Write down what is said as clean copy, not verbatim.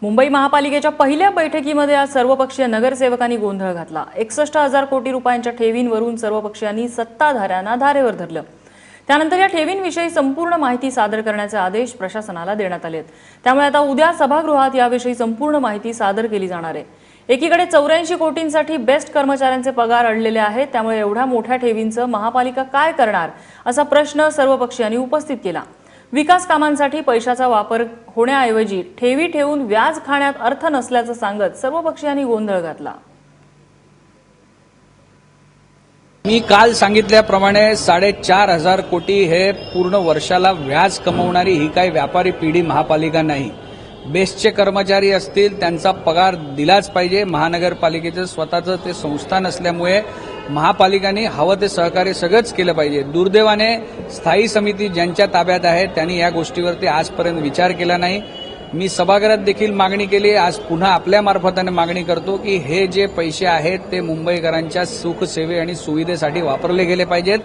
मुंबई महापालिकेच्या पहिल्या बैठकीमध्ये आज सर्वपक्षीय नगरसेवकांनी गोंधळ घातला। 61,000 कोटी रुपयांच्या ठेवींवरून सर्वपक्षीयांनी सत्ताधाऱ्यांना धारेवर धरलं। त्यानंतर या ठेवींविषयी संपूर्ण माहिती सादर करण्याचे आदेश प्रशासनाला देण्यात आले आहेत। त्यामुळे आता उद्या सभागृहात याविषयी संपूर्ण माहिती सादर केली जाणार आहे। एकीकडे 84 कोटींसाठी बेस्ट कर्मचाऱ्यांचे पगार अडलेले आहेत, त्यामुळे एवढ्या मोठ्या ठेवींचं महापालिका काय करणार असा प्रश्न सर्वपक्षीयांनी उपस्थित केला। विकास कामांसाठी पैशाचा वापर होण्याऐवजी ठेवी ठेवून व्याज खाण्यात अर्थ नसल्याचं सांगत सर्वपक्षीयांनी गोंधळ घातला। मी काल सांगितल्याप्रमाणे 4,500 कोटी हे पूर्ण वर्षाला व्याज कमवणारी ही काही व्यापारी पिढी महापालिका नाही। बेस्टचे कर्मचारी असतील त्यांचा पगार दिलाच पाहिजे। महानगरपालिकेचं स्वतःचं ते संस्थान असल्यामुळे महापालिकाने हवं ते सहकार्य सगळंच केलं पाहिजे। दुर्दैवाने स्थायी समिती ज्यांच्या ताब्यात आहे त्यांनी या गोष्टीवरती आजपर्यंत विचार केला नाही। मी सभागृहात देखील मागणी केली, आज पुन्हा आपल्या मार्फताने मागणी करतो की हे जे पैसे आहेत ते मुंबईकरांच्या सुख सेवे आणि सुविधेसाठी वापरले गेले पाहिजेत।